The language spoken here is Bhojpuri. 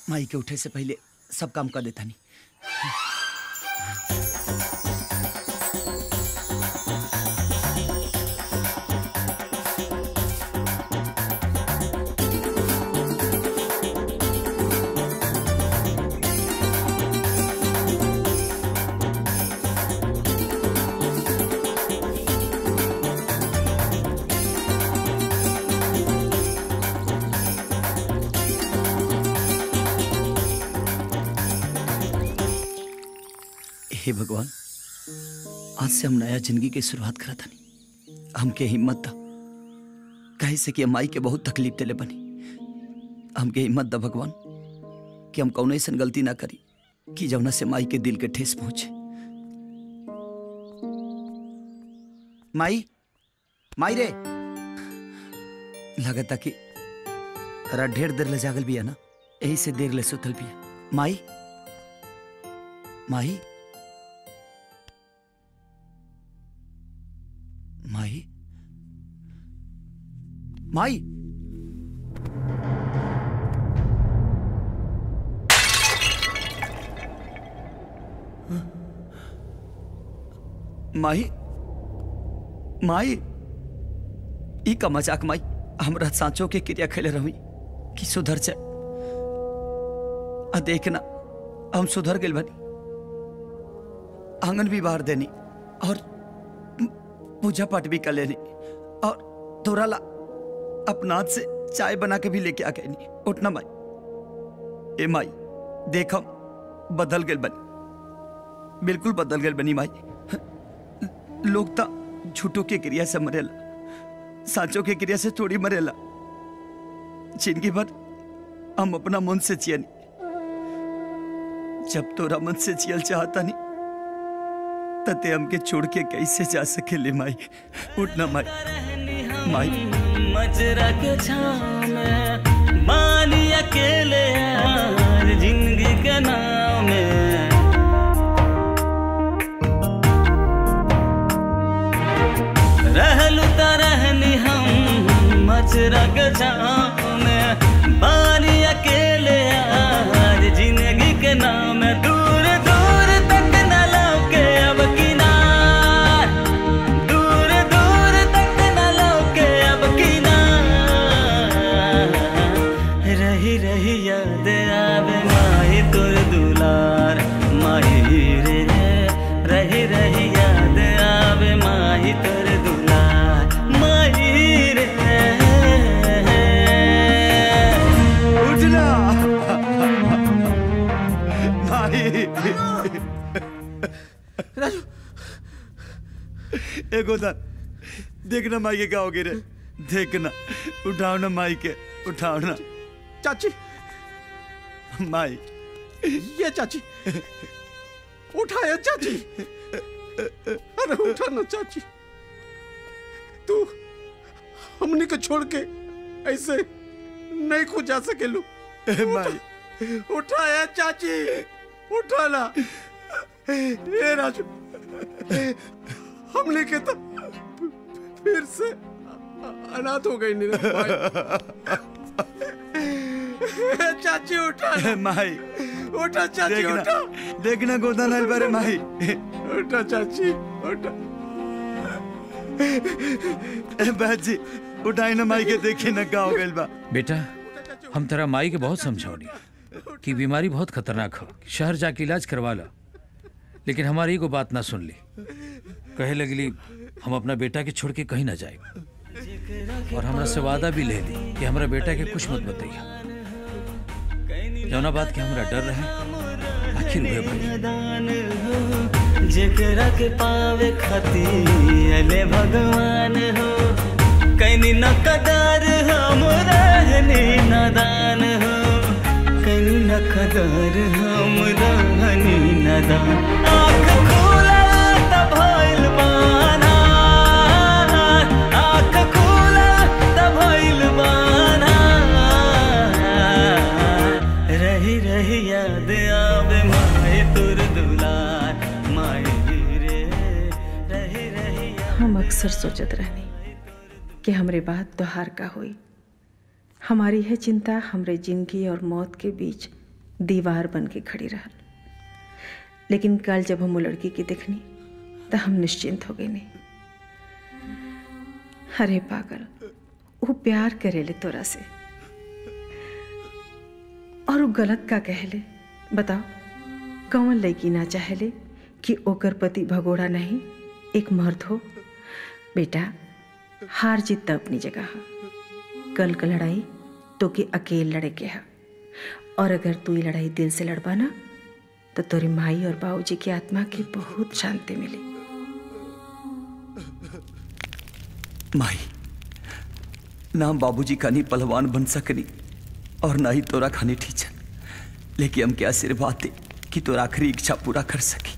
माई के उठे से पहले सब काम कर देता नहीं। हे भगवान, आज से हम नया जिंदगी की शुरुआत करा था नहीं। हमके हिम्मत दा, कहे से कि माई के बहुत तकलीफ दिले बनी। हमके हिम्मत दा भगवान कि हम कौन ऐसा गलती ना करी कि जौना से माई के दिल के ठेस पहुंचे। माई, माई रे, लगता कि ढेर देर ले जागल भी है ना, यही से देर ले सुतल भी है। माई, माई, माई, माई, माई, माई, ई का मजाक माई। हमरा सांचो के क्रिया खेले रही कि सुधर जाए। देखना हम सुधर गए बनी, आंगन भी बाहर देनी और पूजा पाठ भी कर लेनी और तोरा ला अपना हाथ से चाय बना के भी लेके आ गई। नहीं उठना माई। ए माई, देख हम बदल गए बनी, बिल्कुल बदल गए बनी माई। लोग ता झूठों के क्रिया से मरेला, साचों के क्रिया से थोड़ी मरेला। जिंदगी भर हम अपना मन से जियनी, जब तोरा मन से जियल चाहता नहीं तते हमके छोड़ के कैसे जा सके ले माई। उठना माई, माई। मजरा के छाँव में बानी अकेले यार जिंदगी के नाव में। रहलू ता रहनी हम मजरा के छाँव में बानी अकेले यार जिंदगी के नाव में। दूर दूर तक न लौके अब किनार, दूर दूर तक न लौके अब किनार। रही रही याद आवे माही तोर दुलार माही रे। रही रही याद आवे माही तोर दुलार माही रे। उठना माई। राजू, एगो दा देखना माई के क्या हो गई रे। देखना, उठाओ ना माई के, उठाओ ना। चाची, माई, ये चाची, उठाया चाची। अरे उठा ना चाची, तू हमने को छोड़ के ऐसे नहीं खो जा सके लो। माई, उठाया चाची, उठा ना। ये राजू, हमने के तो फिर से अनाथ हो गई नहीं चाची। उठा माई, उठा चाची, देखना, उठा। देखना गोदा नाल बारे माई। उठा चाची, उठा। बाजी, उठाई ना माई के, देखी ना का हो गइल बा। बेटा, हम तेरा माई के बहुत समझौनी कि बीमारी बहुत खतरनाक हो, शहर जाके इलाज करवा ला। लेकिन हमारी एगो बात ना सुन ली। कहे लगली हम अपना बेटा के छोड़ के कहीं ना जाए, और हमरा से वादा भी ले ली कि हमरा बेटा के कुछ मत बताइए। जौना बात के हमरा डर रहे आखिर हुए भाई। जेकरा के पावे खाती अले भगवान हो। कहीं न कदर हम रहनी नादान हो। कहीं न कदर हम रहनी नादान। आँख खोला तब भइल बाना, आँख खोला तब भइल बाना। रही रही याद आवे माई तोर दुलार माई रे। रही रही हम अक्सर सोचत रहनी कि हमरे बाद त्योहार का हुई। हमारी है चिंता हमरे जिंदगी और मौत के बीच दीवार बन के खड़ी रहल। लेकिन कल जब हम वो लड़की की देखनी तो हम निश्चिंत हो गए नहीं। अरे पागल, वो प्यार करेले तोरा से और वो गलत का कहले। बताओ, कौन लड़की ना चाहेले कि ओकर पति भगोड़ा नहीं एक मर्द हो। बेटा, हार जीत तो अपनी जगह है। कल का लड़ाई तो कि अकेले लड़े के है, और अगर तू ये लड़ाई दिल से लड़बा ना तो तोरी माई और बाबूजी की आत्मा की बहुत शांति मिली। माई, ना बाबूजी खानी पहलवान बन सकनी और ना ही तोरा खानी टीचर, लेकिन हम क्या आशीर्वाद दे कि तोरा आखिरी इच्छा पूरा कर सकी।